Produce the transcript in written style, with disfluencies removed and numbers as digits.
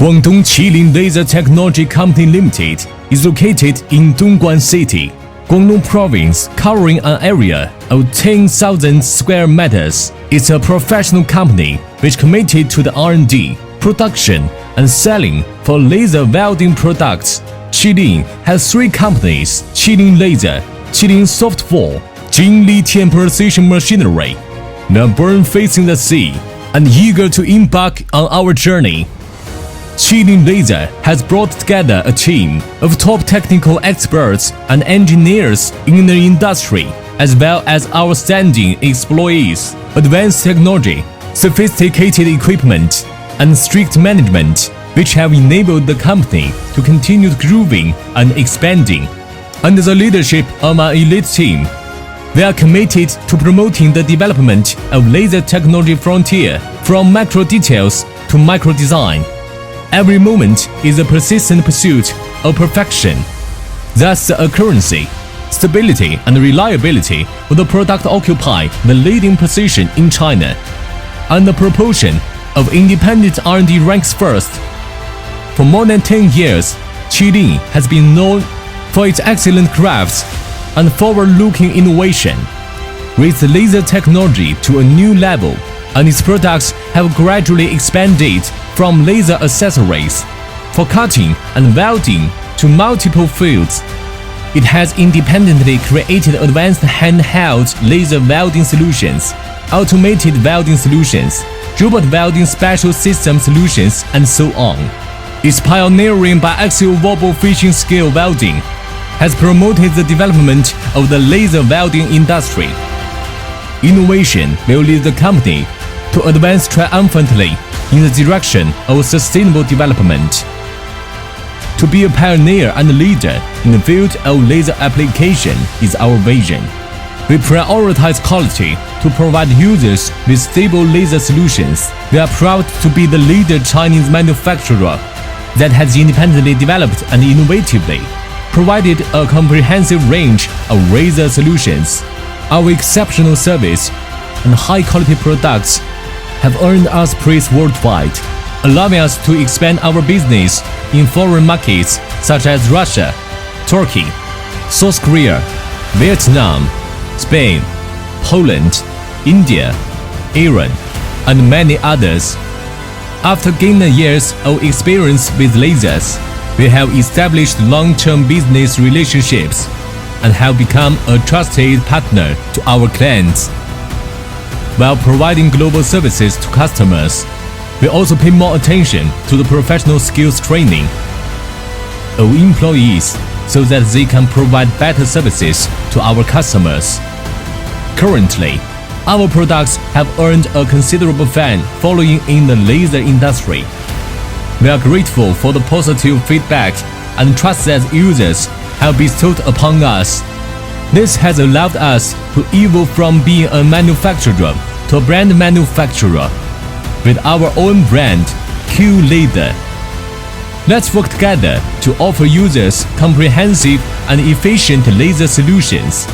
Guangdong Qilin Laser Technology Company Limited is located in Dongguan City, Guangdong Province, covering an area of 10,000 square meters. It's a professional company which committed to the R&D, production, and selling for laser welding products. Qilin has three companies: Qilin Laser, Qilin Software, Jin Lithium Precision Machinery. We are born facing the sea and eager to embark on our journey. Qilin Laser has brought together a team of top technical experts and engineers in the industry, as well as outstanding employees, advanced technology, sophisticated equipment, and strict management, which have enabled the company to continue growing and expanding. Under the leadership of our elite team, we are committed to promoting the development of laser technology frontier from macro details to micro design. Every moment is a persistent pursuit of perfection. Thus, the accuracy, stability, and reliability of the product occupy the leading position in China, and the proportion of independent R&D ranks first. For more than 10 years, Qilin has been known for its excellent crafts and forward-looking innovation, raised laser technology to a new level, and its products have gradually expanded from laser accessories for cutting and welding to multiple fields. It has independently created advanced handheld laser welding solutions, automated welding solutions, robot welding special system solutions, and so on. Its pioneering biaxial wobble fishing scale welding has promoted the development of the laser welding industry. Innovation will lead the company to advance triumphantly in the direction of sustainable development. To be a pioneer and leader in the field of laser application is our vision. We prioritize quality to provide users with stable laser solutions. We are proud to be the leader Chinese manufacturer that has independently developed and innovatively provided a comprehensive range of laser solutions. Our exceptional service and high-quality products have earned us praise worldwide, allowing us to expand our business in foreign markets such as Russia, Turkey, South Korea, Vietnam, Spain, Poland, India, Iran, and many others. After gaining years of experience with lasers, we have established long-term business relationships and have become a trusted partner to our clients. While providing global services to customers, we also pay more attention to the professional skills training of employees so that they can provide better services to our customers. Currently, our products have earned a considerable fan following in the laser industry. We are grateful for the positive feedback and trust that users have bestowed upon us. This has allowed us to evolve from being a manufacturer to a brand manufacturer with our own brand, Qilin Laser. Let's work together to offer users comprehensive and efficient laser solutions.